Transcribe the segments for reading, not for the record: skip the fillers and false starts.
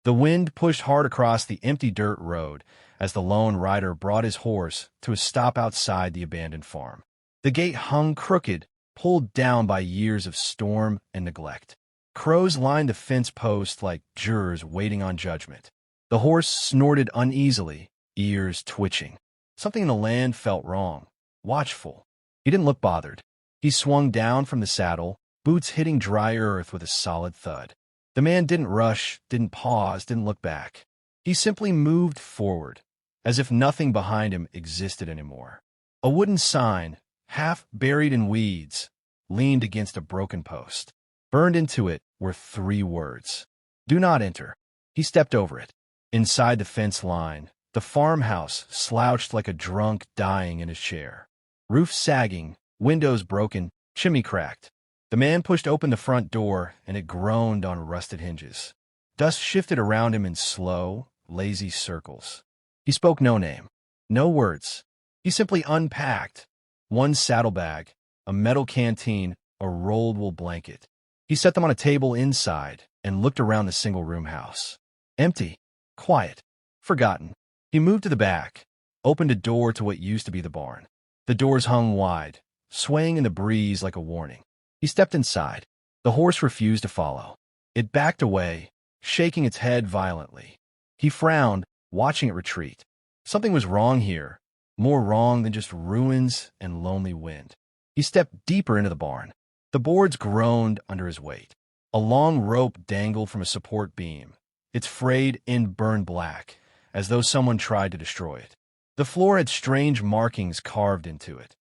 The wind pushed hard across the empty dirt road as the lone rider brought his horse to a stop outside the abandoned farm. The gate hung crooked, pulled down by years of storm and neglect. Crows lined the fence post like jurors waiting on judgment. The horse snorted uneasily, ears twitching. Something in the land felt wrong, watchful. He didn't look bothered. He swung down from the saddle, boots hitting dry earth with a solid thud. The man didn't rush, didn't pause, didn't look back. He simply moved forward, as if nothing behind him existed anymore. A wooden sign, half buried in weeds, leaned against a broken post. Burned into it were 3 words. "Do not enter." He stepped over it. Inside the fence line, the farmhouse slouched like a drunk dying in his chair. Roof sagging, windows broken, chimney cracked. The man pushed open the front door, and it groaned on rusted hinges. Dust shifted around him in slow, lazy circles. He spoke no name, no words. He simply unpacked. 1 saddlebag, a metal canteen, a rolled wool blanket. He set them on a table inside and looked around the single-room house. Empty, quiet, forgotten. He moved to the back, opened a door to what used to be the barn. The doors hung wide, swaying in the breeze like a warning. He stepped inside. The horse refused to follow. It backed away, shaking its head violently. He frowned, watching it retreat. Something was wrong here, more wrong than just ruins and lonely wind. He stepped deeper into the barn. The boards groaned under his weight. A long rope dangled from a support beam, its frayed end burned black, as though someone tried to destroy it. The floor had strange markings carved into it.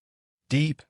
Deep,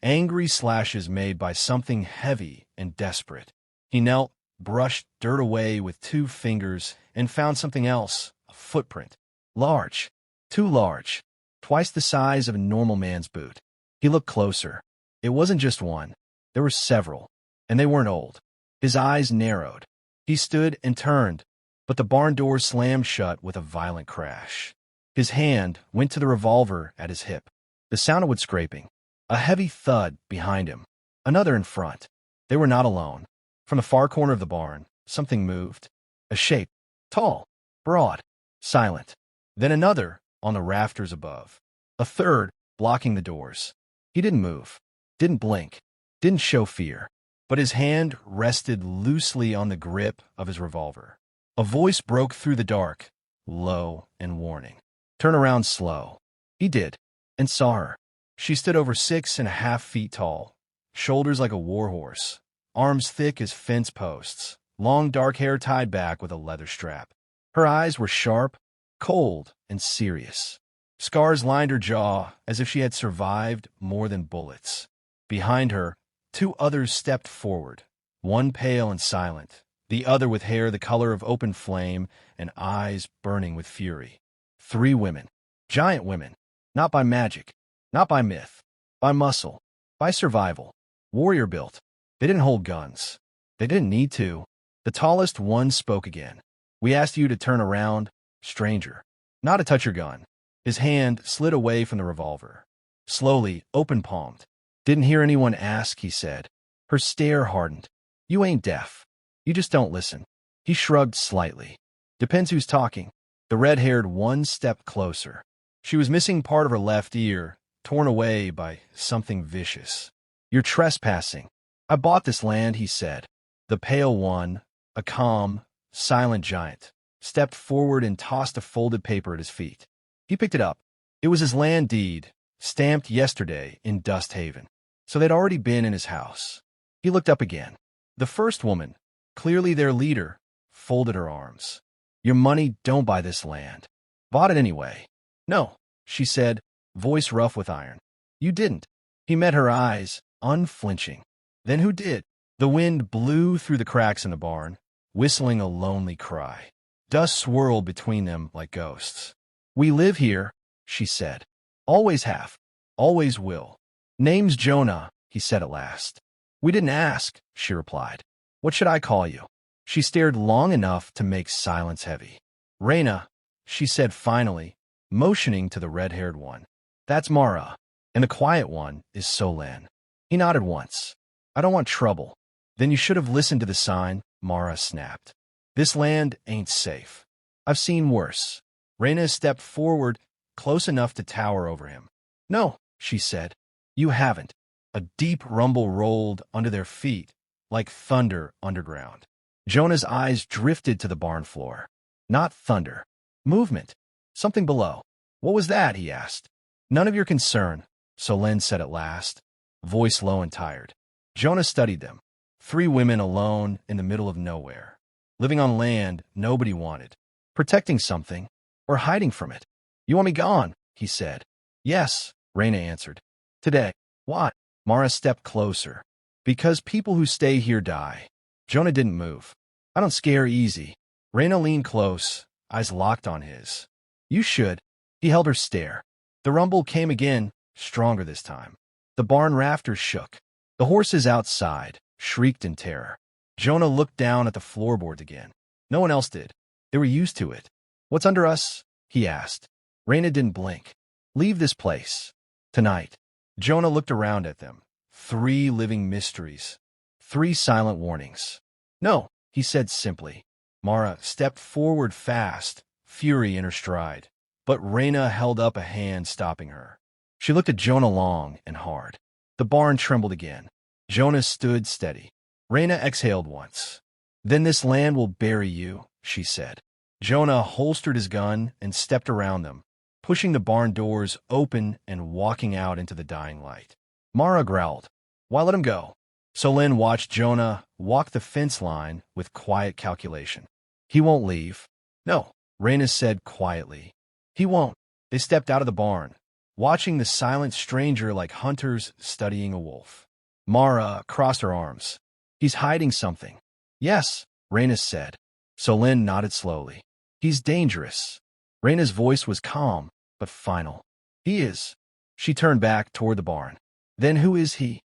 angry slashes made by something heavy and desperate. He knelt, brushed dirt away with 2 fingers, and found something else, a footprint. Large, too large, twice the size of a normal man's boot. He looked closer. It wasn't just one. There were several, and they weren't old. His eyes narrowed. He stood and turned, but the barn door slammed shut with a violent crash. His hand went to the revolver at his hip. The sound of wood scraping. A heavy thud behind him. Another in front. They were not alone. From the far corner of the barn, something moved. A shape. Tall. Broad. Silent. Then another on the rafters above. A third blocking the doors. He didn't move. Didn't blink. Didn't show fear. But his hand rested loosely on the grip of his revolver. A voice broke through the dark, low and warning. Turn around slow. He did, and saw her. She stood over 6.5 feet tall, shoulders like a warhorse, arms thick as fence posts, long dark hair tied back with a leather strap. Her eyes were sharp, cold, and serious. Scars lined her jaw as if she had survived more than bullets. Behind her, 2 others stepped forward, one pale and silent, the other with hair the color of open flame and eyes burning with fury. 3 women. Giant women. Not by magic. Not by myth. By muscle. By survival. Warrior built. They didn't hold guns. They didn't need to. The tallest one spoke again. "We asked you to turn around, stranger. Not to touch your gun." His hand slid away from the revolver. Slowly, open-palmed. "Didn't hear anyone ask," he said. Her stare hardened. "You ain't deaf. You just don't listen." He shrugged slightly. "Depends who's talking." The red-haired one stepped closer. She was missing part of her left ear, torn away by something vicious. "You're trespassing." "I bought this land," he said. The pale one, a calm, silent giant, stepped forward and tossed a folded paper at his feet. He picked it up. It was his land deed, stamped yesterday in Dust Haven. So they'd already been in his house. He looked up again. The first woman, clearly their leader, folded her arms. "Your money don't buy this land." "Bought it anyway." "No," she said, voice rough with iron. "You didn't." He met her eyes, unflinching. "Then who did?" The wind blew through the cracks in the barn, whistling a lonely cry. Dust swirled between them like ghosts. "We live here," she said. "Always have. Always will." "Name's Jonah," he said at last. "We didn't ask," she replied. "What should I call you?" She stared long enough to make silence heavy. "Raina," she said finally, motioning to the red-haired one. "That's Mara, and the quiet one is Solan." He nodded once. "I don't want trouble." "Then you should have listened to the sign," Mara snapped. This land ain't safe. I've seen worse. Reyna stepped forward, close enough to tower over him. No, she said. You haven't. A deep rumble rolled under their feet, like thunder underground. Jonah's eyes drifted to the barn floor. Not thunder. Movement. Something below. What was that? He asked. None of your concern, Solène said at last, voice low and tired. Jonah studied them. 3 women alone in the middle of nowhere. Living on land nobody wanted. Protecting something, or hiding from it. You want me gone? He said. Yes, Reyna answered. Today. Why? Mara stepped closer. Because people who stay here die. Jonah didn't move. I don't scare easy. Reyna leaned close, eyes locked on his. You should. He held her stare. The rumble came again, stronger this time. The barn rafters shook. The horses outside shrieked in terror. Jonah looked down at the floorboards again. No one else did. They were used to it. What's under us? He asked. Reyna didn't blink. Leave this place. Tonight. Jonah looked around at them. 3 living mysteries. 3 silent warnings. No, he said simply. Mara stepped forward fast, fury in her stride. But Reyna held up a hand, stopping her. She looked at Jonah long and hard. The barn trembled again. Jonah stood steady. Reyna exhaled once. Then this land will bury you, she said. Jonah holstered his gun and stepped around them, pushing the barn doors open and walking out into the dying light. Mara growled. Why let him go? Solène watched Jonah walk the fence line with quiet calculation. He won't leave. No, Reyna said quietly. He won't. They stepped out of the barn, watching the silent stranger like hunters studying a wolf. Mara crossed her arms. He's hiding something. Yes, Reyna said. Solène nodded slowly. He's dangerous. Reyna's voice was calm, but final. He is. She turned back toward the barn. Then who is he?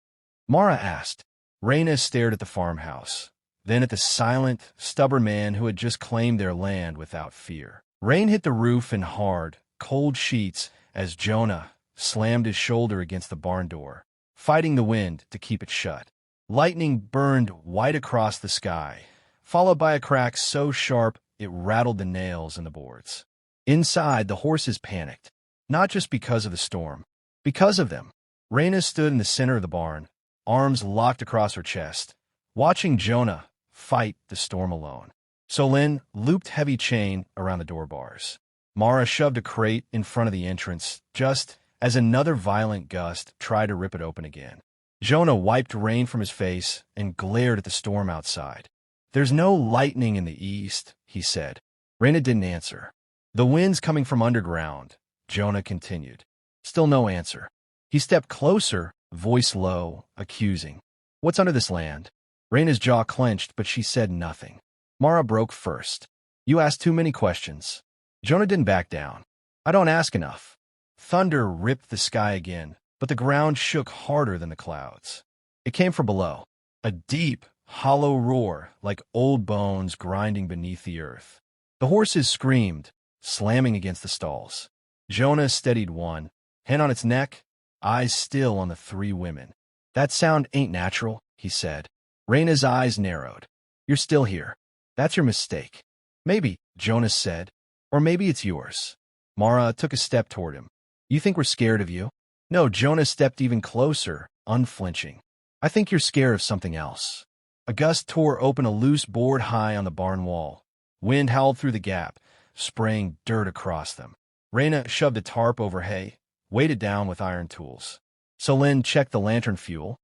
Mara asked. Reyna stared at the farmhouse, then at the silent, stubborn man who had just claimed their land without fear. Rain hit the roof in hard, cold sheets as Jonah slammed his shoulder against the barn door, fighting the wind to keep it shut. Lightning burned white across the sky, followed by a crack so sharp it rattled the nails in the boards. Inside, the horses panicked, not just because of the storm, because of them. Reyna stood in the center of the barn, arms locked across her chest, watching Jonah fight the storm alone. Solène looped heavy chain around the door bars. Mara shoved a crate in front of the entrance just as another violent gust tried to rip it open again. Jonah wiped rain from his face and glared at the storm outside. There's no lightning in the east, he said. Reyna didn't answer. The wind's coming from underground, Jonah continued. Still no answer. He stepped closer, voice low, accusing. What's under this land? Reyna's jaw clenched, but she said nothing. Mara broke first. You asked too many questions. Jonah didn't back down. I don't ask enough. Thunder ripped the sky again, but the ground shook harder than the clouds. It came from below, a deep, hollow roar like old bones grinding beneath the earth. The horses screamed, slamming against the stalls. Jonah steadied one, hand on its neck, eyes still on the 3 women. That sound ain't natural, he said. Reyna's eyes narrowed. You're still here. That's your mistake. Maybe, Jonah said, or maybe it's yours. Mara took a step toward him. You think we're scared of you? No, Jonah stepped even closer, unflinching. I think you're scared of something else. A gust tore open a loose board high on the barn wall. Wind howled through the gap, spraying dirt across them. Reyna shoved a tarp over hay, weighted down with iron tools. Solène checked the lantern fuel,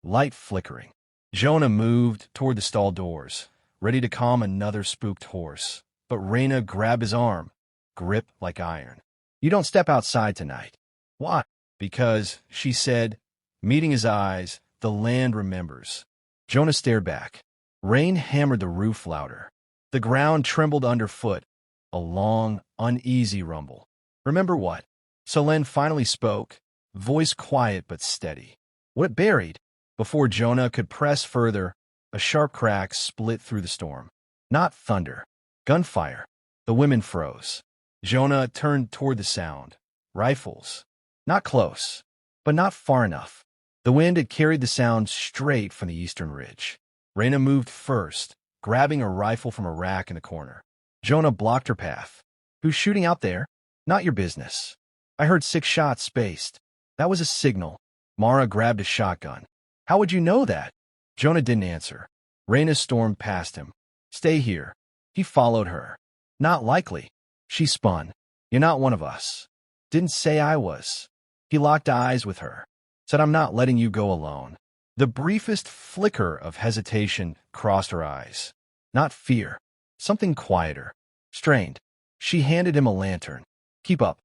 light flickering. Jonah moved toward the stall doors, ready to calm another spooked horse. But Reyna grabbed his arm, grip like iron. You don't step outside tonight. Why? Because, she said, meeting his eyes, the land remembers. Jonah stared back. Rain hammered the roof louder. The ground trembled underfoot, a long, uneasy rumble. Remember what? Solène finally spoke, voice quiet but steady. What it buried? Before Jonah could press further, a sharp crack split through the storm. Not thunder. Gunfire. The women froze. Jonah turned toward the sound. Rifles. Not close, but not far enough. The wind had carried the sound straight from the eastern ridge. Reyna moved first, grabbing a rifle from a rack in the corner. Jonah blocked her path. Who's shooting out there? Not your business. I heard 6 shots spaced. That was a signal. Mara grabbed a shotgun. How would you know that? Jonah didn't answer. Raina stormed past him. Stay here. He followed her. Not likely. She spun. You're not one of us. Didn't say I was. He locked eyes with her. Said I'm not letting you go alone. The briefest flicker of hesitation crossed her eyes. Not fear. Something quieter. Strained. She handed him a lantern. Keep up.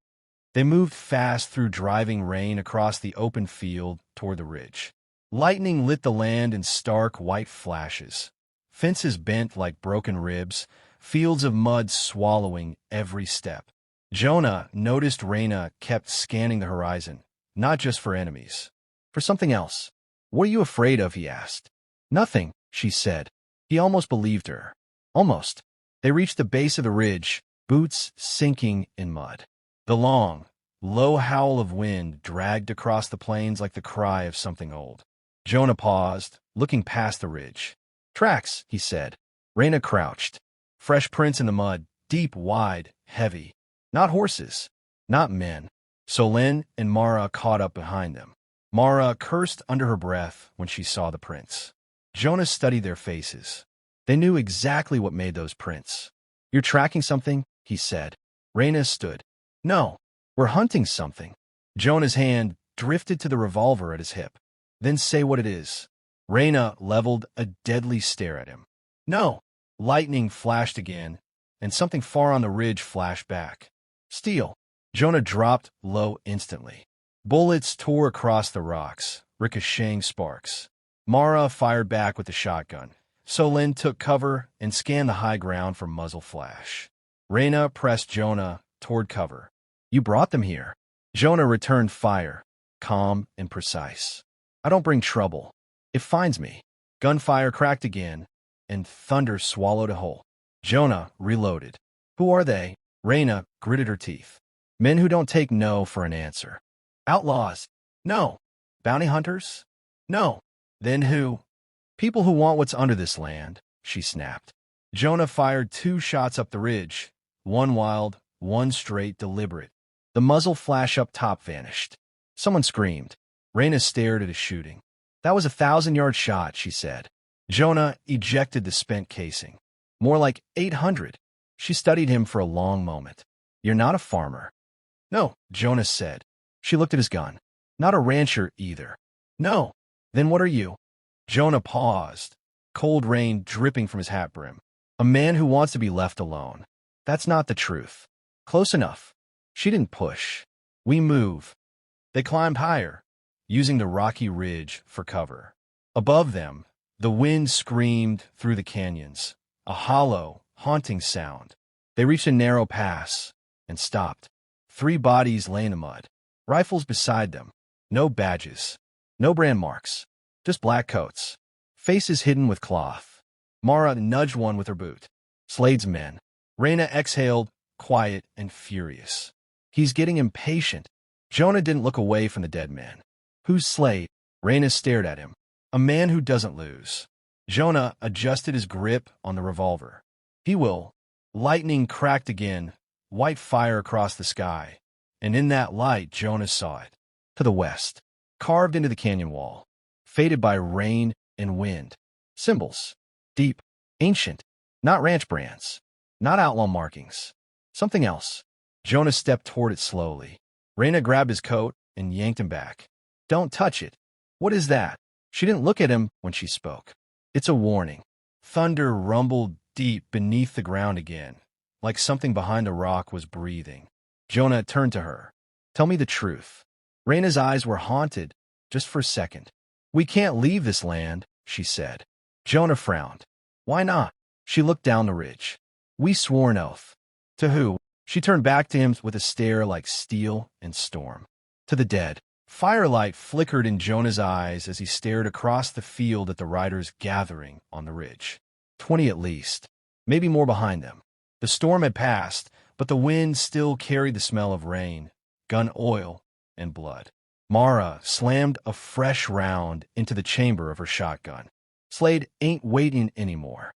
They moved fast through driving rain across the open field toward the ridge. Lightning lit the land in stark white flashes. Fences bent like broken ribs, fields of mud swallowing every step. Jonah noticed Raina kept scanning the horizon, not just for enemies. For something else. What are you afraid of, he asked. Nothing, she said. He almost believed her. Almost. They reached the base of the ridge, boots sinking in mud. The long, low howl of wind dragged across the plains like the cry of something old. Jonah paused, looking past the ridge. Tracks, he said. Raina crouched. Fresh prints in the mud, deep, wide, heavy. Not horses. Not men. Solène and Mara caught up behind them. Mara cursed under her breath when she saw the prints. Jonah studied their faces. They knew exactly what made those prints. You're tracking something, he said. Raina stood. No, we're hunting something. Jonah's hand drifted to the revolver at his hip. Then say what it is. Raina leveled a deadly stare at him. No. Lightning flashed again, and something far on the ridge flashed back. Steel. Jonah dropped low instantly. Bullets tore across the rocks, ricocheting sparks. Mara fired back with the shotgun. Solène took cover and scanned the high ground for muzzle flash. Raina pressed Jonah toward cover. You brought them here. Jonah returned fire, calm and precise. I don't bring trouble. It finds me. Gunfire cracked again, and thunder swallowed a hole. Jonah reloaded. Who are they? Raina gritted her teeth. Men who don't take no for an answer. Outlaws? No. Bounty hunters? No. Then who? People who want what's under this land, she snapped. Jonah fired 2 shots up the ridge, one wild, one straight, deliberate. The muzzle flash up top vanished. Someone screamed. Raina stared at his shooting. That was a 1,000-yard shot, she said. Jonah ejected the spent casing. More like 800. She studied him for a long moment. You're not a farmer. No, Jonah said. She looked at his gun. Not a rancher either. No. Then what are you? Jonah paused, cold rain dripping from his hat brim. A man who wants to be left alone. That's not the truth. Close enough. She didn't push. We move. They climbed higher, using the rocky ridge for cover. Above them, the wind screamed through the canyons, a hollow, haunting sound. They reached a narrow pass and stopped. 3 bodies lay in the mud, rifles beside them. No badges, no brand marks, just black coats, faces hidden with cloth. Mara nudged one with her boot. Slade's men. Raina exhaled, quiet and furious. He's getting impatient. Jonah didn't look away from the dead man. Who's Slade? Raina stared at him. A man who doesn't lose. Jonah adjusted his grip on the revolver. He will. Lightning cracked again, white fire across the sky. And in that light, Jonah saw it. To the west, carved into the canyon wall, faded by rain and wind. Symbols. Deep, ancient, not ranch brands, not outlaw markings. Something else. Jonah stepped toward it slowly. Raina grabbed his coat and yanked him back. Don't touch it. What is that? She didn't look at him when she spoke. It's a warning. Thunder rumbled deep beneath the ground again, like something behind the rock was breathing. Jonah turned to her. Tell me the truth. Raina's eyes were haunted, just for a second. We can't leave this land, she said. Jonah frowned. Why not? She looked down the ridge. We swore an oath. To who? She turned back to him with a stare like steel and storm. To the dead. Firelight flickered in Jonah's eyes as he stared across the field at the riders gathering on the ridge. 20 at least, maybe more behind them. The storm had passed, but the wind still carried the smell of rain, gun oil, and blood. Mara slammed a fresh round into the chamber of her shotgun. Slade ain't waiting anymore.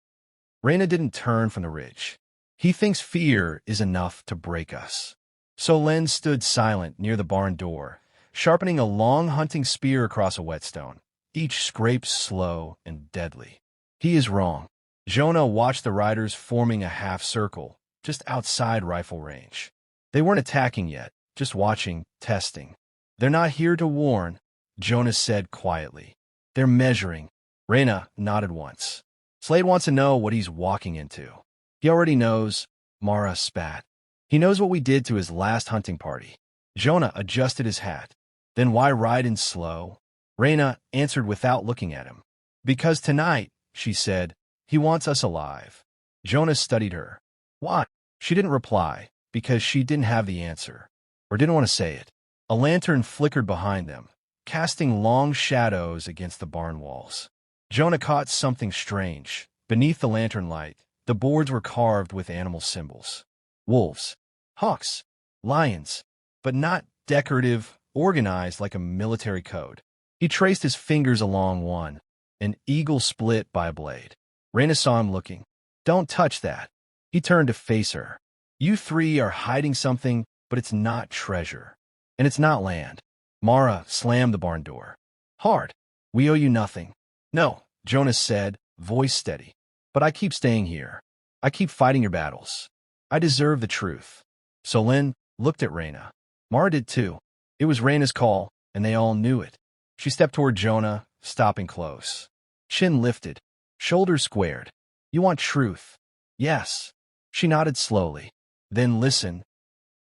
Reyna didn't turn from the ridge. He thinks fear is enough to break us. Solène stood silent near the barn door, sharpening a long hunting spear across a whetstone, each scrape slow and deadly. He is wrong. Jonah watched the riders forming a half circle, just outside rifle range. They weren't attacking yet, just watching, testing. They're not here to warn, Jonah said quietly. They're measuring. Reyna nodded once. Slade wants to know what he's walking into. He already knows, Mara spat. He knows what we did to his last hunting party. Jonah adjusted his hat. Then why ride in slow? Reyna answered without looking at him. Because tonight, she said, he wants us alive. Jonah studied her. Why? She didn't reply, because she didn't have the answer, or didn't want to say it. A lantern flickered behind them, casting long shadows against the barn walls. Jonah caught something strange. Beneath the lantern light, the boards were carved with animal symbols. Wolves, hawks, lions, but not decorative, organized like a military code. He traced his fingers along one, an eagle split by a blade. Reyna saw him looking. Don't touch that. He turned to face her. You three are hiding something, but it's not treasure. And it's not land. Mara slammed the barn door. Hard. We owe you nothing. No, Jonas said, voice steady. But I keep staying here. I keep fighting your battles. I deserve the truth. Solène looked at Reyna. Mara did too. It was Reyna's call, and they all knew it. She stepped toward Jonah, stopping close. Chin lifted, shoulders squared. You want truth? Yes. She nodded slowly. Then listen.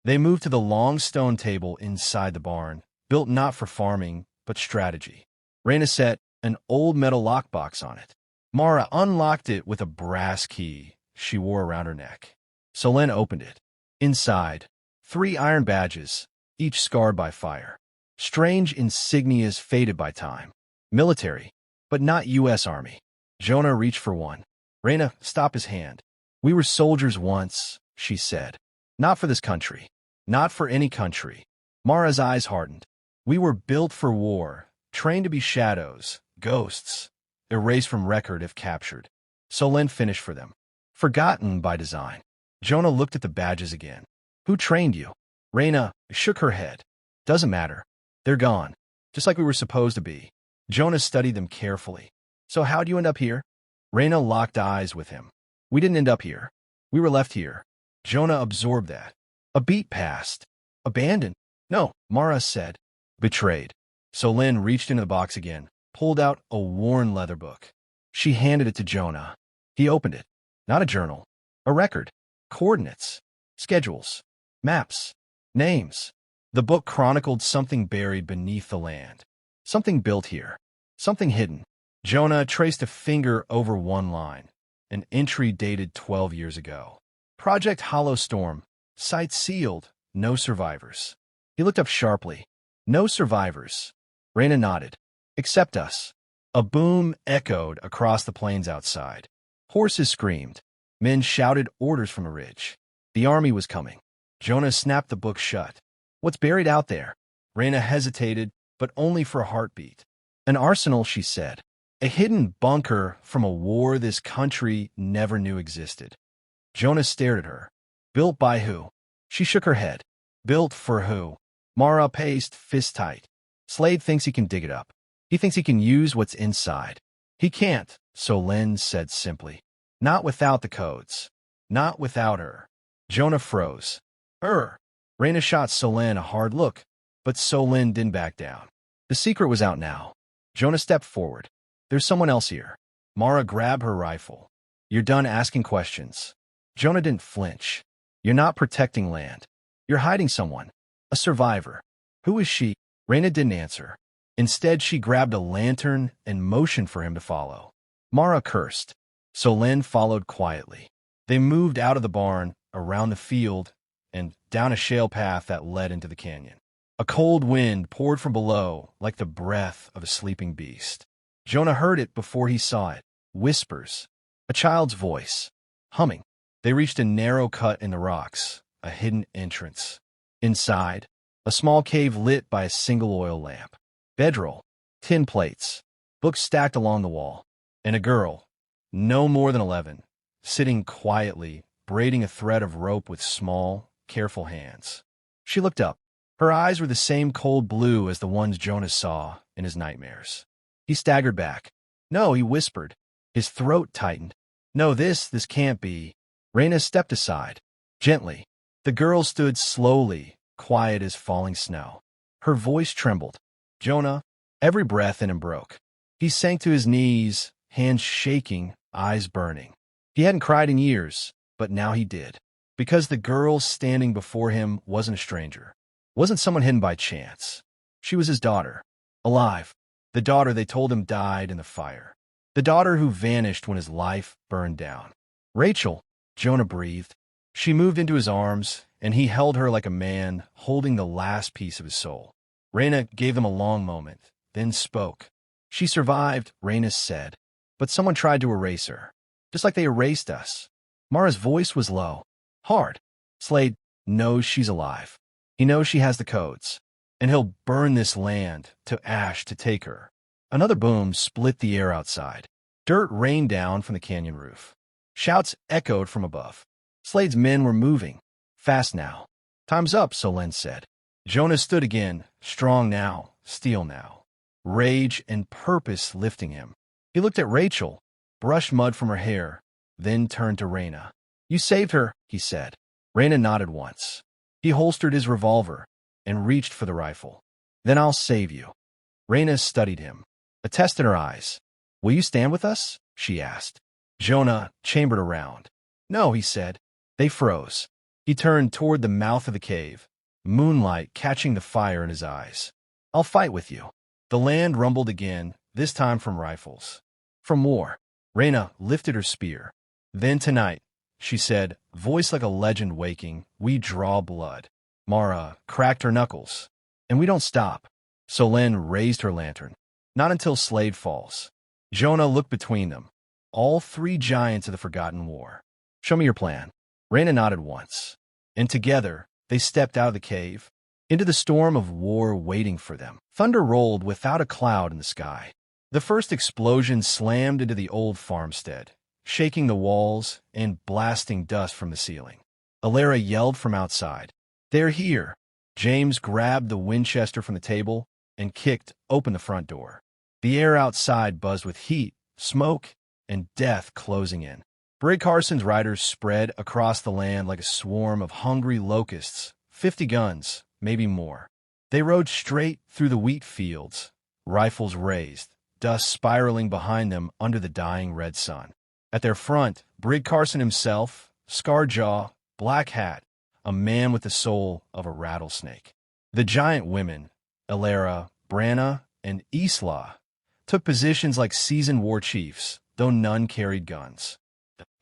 They moved to the long stone table inside the barn, built not for farming, but strategy. Reyna set an old metal lockbox on it. Mara unlocked it with a brass key she wore around her neck. Solène opened it. Inside, 3 iron badges, each scarred by fire. Strange insignias faded by time. Military, but not U.S. Army. Jonah reached for one. Reyna stopped his hand. We were soldiers once, she said. Not for this country. Not for any country. Mara's eyes hardened. We were built for war, trained to be shadows, ghosts, erased from record if captured. Solène finished for them. Forgotten by design. Jonah looked at the badges again. Who trained you? Reyna shook her head. Doesn't matter. They're gone. Just like we were supposed to be. Jonah studied them carefully. So how'd you end up here? Reyna locked eyes with him. We didn't end up here. We were left here. Jonah absorbed that. A beat passed. Abandoned? No, Mara said. Betrayed. Solène reached into the box again, pulled out a worn leather book. She handed it to Jonah. He opened it. Not a journal. A record. Coordinates. Schedules. Maps. Names. The book chronicled something buried beneath the land. Something built here. Something hidden. Jonah traced a finger over one line. An entry dated 12 years ago. Project Hollow Storm. Site sealed. No survivors. He looked up sharply. No survivors. Reyna nodded. Except us. A boom echoed across the plains outside. Horses screamed. Men shouted orders from a ridge. The army was coming. Jonah snapped the book shut. What's buried out there? Reyna hesitated, but only for a heartbeat. An arsenal, she said. A hidden bunker from a war this country never knew existed. Jonah stared at her. Built by who? She shook her head. Built for who? Mara paced, fist tight. Slade thinks he can dig it up. He thinks he can use what's inside. He can't, Solène said simply. Not without the codes. Not without her. Jonah froze. Reyna shot Solène a hard look, but Solène didn't back down. The secret was out now. Jonah stepped forward. There's someone else here. Mara grabbed her rifle. You're done asking questions. Jonah didn't flinch. You're not protecting land. You're hiding someone. A survivor. Who is she? Reyna didn't answer. Instead, she grabbed a lantern and motioned for him to follow. Mara cursed. Solène followed quietly. They moved out of the barn, around the field, and down a shale path that led into the canyon. A cold wind poured from below, like the breath of a sleeping beast. Jonah heard it before he saw it. Whispers. A child's voice. Humming. They reached a narrow cut in the rocks, a hidden entrance. Inside, a small cave lit by a single oil lamp. Bedroll. Tin plates. Books stacked along the wall. And a girl, no more than 11, sitting quietly, braiding a thread of rope with small, careful hands. She looked up. Her eyes were the same cold blue as the ones Jonas saw in his nightmares. He staggered back. "No," he whispered. His throat tightened. "No, this can't be." Reyna stepped aside, gently. The girl stood slowly, quiet as falling snow. Her voice trembled. "Jonah." Every breath in him broke. He sank to his knees, hands shaking, eyes burning. He hadn't cried in years, but now he did. Because the girl standing before him wasn't a stranger. Wasn't someone hidden by chance. She was his daughter. Alive. The daughter they told him died in the fire. The daughter who vanished when his life burned down. "Rachel," Jonah breathed. She moved into his arms, and he held her like a man holding the last piece of his soul. Reyna gave them a long moment, then spoke. "She survived," Reyna said, "but someone tried to erase her, just like they erased us." Mara's voice was low, hard. "Slade knows she's alive. He knows she has the codes, and he'll burn this land to ash to take her." Another boom split the air outside. Dirt rained down from the canyon roof. Shouts echoed from above. Slade's men were moving. Fast now. "Time's up," Solen said. Jonah stood again, strong now, steel now. Rage and purpose lifting him. He looked at Rachel, brushed mud from her hair, then turned to Reyna. "You saved her," he said. Reyna nodded once. He holstered his revolver and reached for the rifle. "Then I'll save you." Reyna studied him, a test in her eyes. "Will you stand with us?" she asked. Jonah chambered around. "No," he said. They froze. He turned toward the mouth of the cave, moonlight catching the fire in his eyes. "I'll fight with you." The land rumbled again, this time from rifles. From war. Reyna lifted her spear. "Then tonight," she said, voice like a legend waking, "we draw blood." Mara cracked her knuckles. "And we don't stop." Solen raised her lantern. "Not until Slade falls." Jonah looked between them. All three giants of the Forgotten War. "Show me your plan." Reyna nodded once. And together, they stepped out of the cave, into the storm of war waiting for them. Thunder rolled without a cloud in the sky. The first explosion slammed into the old farmstead, shaking the walls and blasting dust from the ceiling. Alara yelled from outside. "They're here." James grabbed the Winchester from the table and kicked open the front door. The air outside buzzed with heat, smoke, and death closing in. Brig Carson's riders spread across the land like a swarm of hungry locusts, 50 guns, maybe more. They rode straight through the wheat fields, rifles raised, dust spiraling behind them under the dying red sun. At their front, Brig Carson himself, scarred jaw, black hat, a man with the soul of a rattlesnake. The giant women, Alara, Branna, and Isla, took positions like seasoned war chiefs, though none carried guns.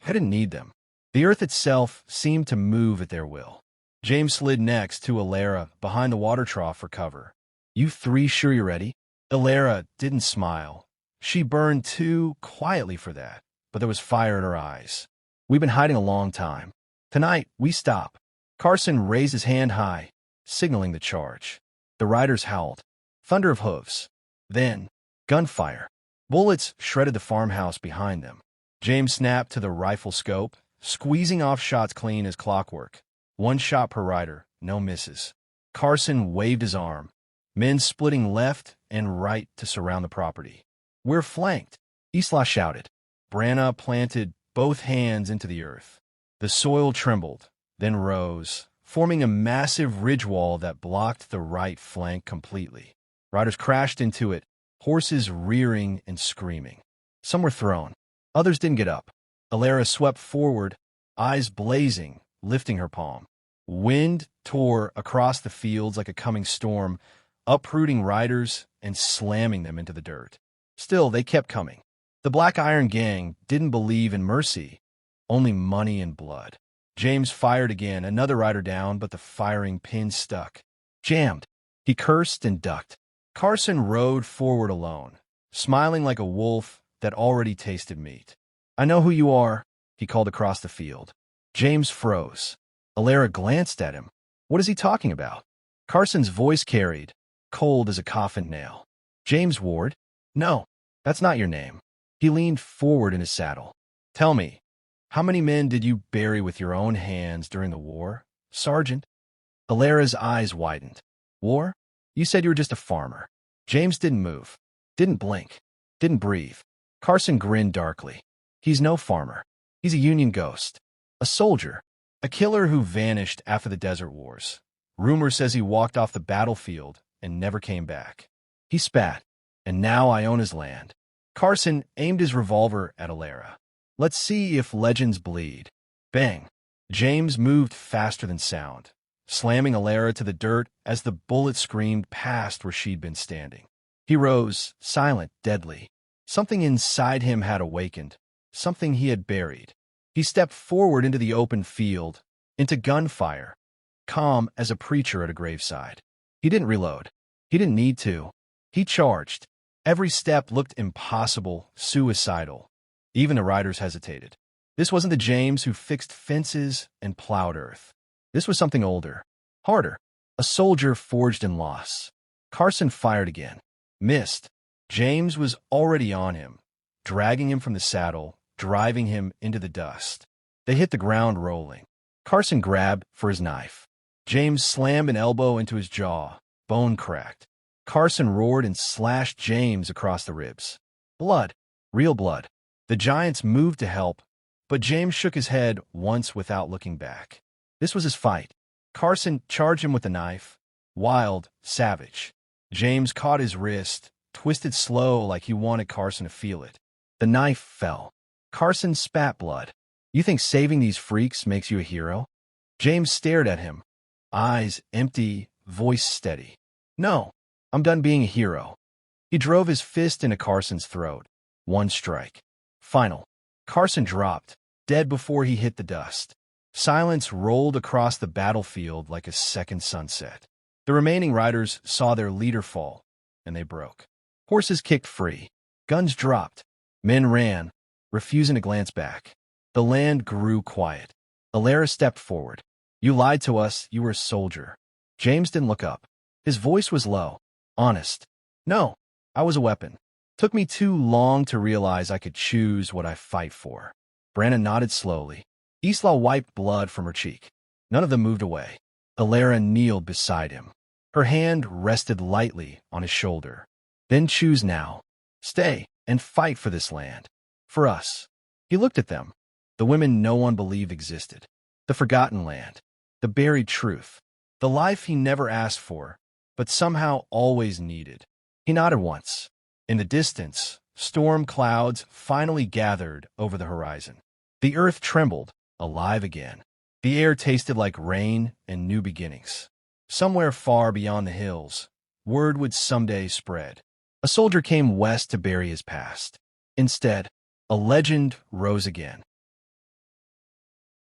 I didn't need them. The earth itself seemed to move at their will. James slid next to Alara behind the water trough for cover. "You three sure you're ready?" Alara didn't smile. She burned too quietly for that, but there was fire in her eyes. "We've been hiding a long time. Tonight, we stop." Carson raised his hand high, signaling the charge. The riders howled. Thunder of hooves. Then, gunfire. Bullets shredded the farmhouse behind them. James snapped to the rifle scope, squeezing off shots clean as clockwork. One shot per rider, no misses. Carson waved his arm. Men splitting left and right to surround the property. "We're flanked," Isla shouted. Branna planted both hands into the earth. The soil trembled, then rose, forming a massive ridge wall that blocked the right flank completely. Riders crashed into it, horses rearing and screaming. Some were thrown. Others didn't get up. Alara swept forward, eyes blazing, lifting her palm. Wind tore across the fields like a coming storm, uprooting riders and slamming them into the dirt. Still, they kept coming. The Black Iron Gang didn't believe in mercy, only money and blood. James fired again, another rider down, but the firing pin stuck. Jammed. He cursed and ducked. Carson rode forward alone, smiling like a wolf that already tasted meat. "I know who you are," he called across the field. James froze. Alara glanced at him. What is he talking about? Carson's voice carried, cold as a coffin nail. "James Ward?" "No, that's not your name." He leaned forward in his saddle. "Tell me, How many men did you bury with your own hands during the war, Sergeant? Alara's eyes widened. War? You said you were just a farmer. James didn't move, didn't blink, didn't breathe. Carson grinned darkly. He's no farmer. He's a Union ghost. A soldier. A killer who vanished after the Desert Wars. Rumor says he walked off the battlefield and never came back. He spat. And now I own his land. Carson aimed his revolver at Alara. Let's see if legends bleed. Bang. James moved faster than sound, slamming Alara to the dirt as the bullet screamed past where she'd been standing. He rose, silent, deadly. Something inside him had awakened, something he had buried. He stepped forward into the open field, into gunfire, calm as a preacher at a graveside. He didn't reload. He didn't need to. He charged. Every step looked impossible, suicidal. Even the riders hesitated. This wasn't the James who fixed fences and plowed earth. This was something older, harder. A soldier forged in loss. Carson fired again. Missed. James was already on him, dragging him from the saddle, driving him into the dust. They hit the ground rolling. Carson grabbed for his knife. James slammed an elbow into his jaw. Bone cracked. Carson roared and slashed James across the ribs. Blood. Real blood. The giants moved to help, but James shook his head once without looking back. This was his fight. Carson charged him with the knife. Wild, savage. James caught his wrist, twisted slow like he wanted Carson to feel it. The knife fell. Carson spat blood. You think saving these freaks makes you a hero? James stared at him. Eyes empty, voice steady. No, I'm done being a hero. He drove his fist into Carson's throat. One strike. Final. Carson dropped, dead before he hit the dust. Silence rolled across the battlefield like a second sunset. The remaining riders saw their leader fall, and they broke. Horses kicked free. Guns dropped. Men ran, refusing to glance back. The land grew quiet. Alara stepped forward. You lied to us. You were a soldier. James didn't look up. His voice was low, honest. No, I was a weapon. Took me too long to realize I could choose what I fight for. Brandon nodded slowly. Isla wiped blood from her cheek. None of them moved away. Alara kneeled beside him. Her hand rested lightly on his shoulder. Then choose now. Stay and fight for this land. For us. He looked at them. The women no one believed existed. The forgotten land. The buried truth. The life he never asked for, but somehow always needed. He nodded once. In the distance, storm clouds finally gathered over the horizon. The earth trembled, alive again. The air tasted like rain and new beginnings. Somewhere far beyond the hills, word would someday spread. A soldier came west to bury his past. Instead, a legend rose again.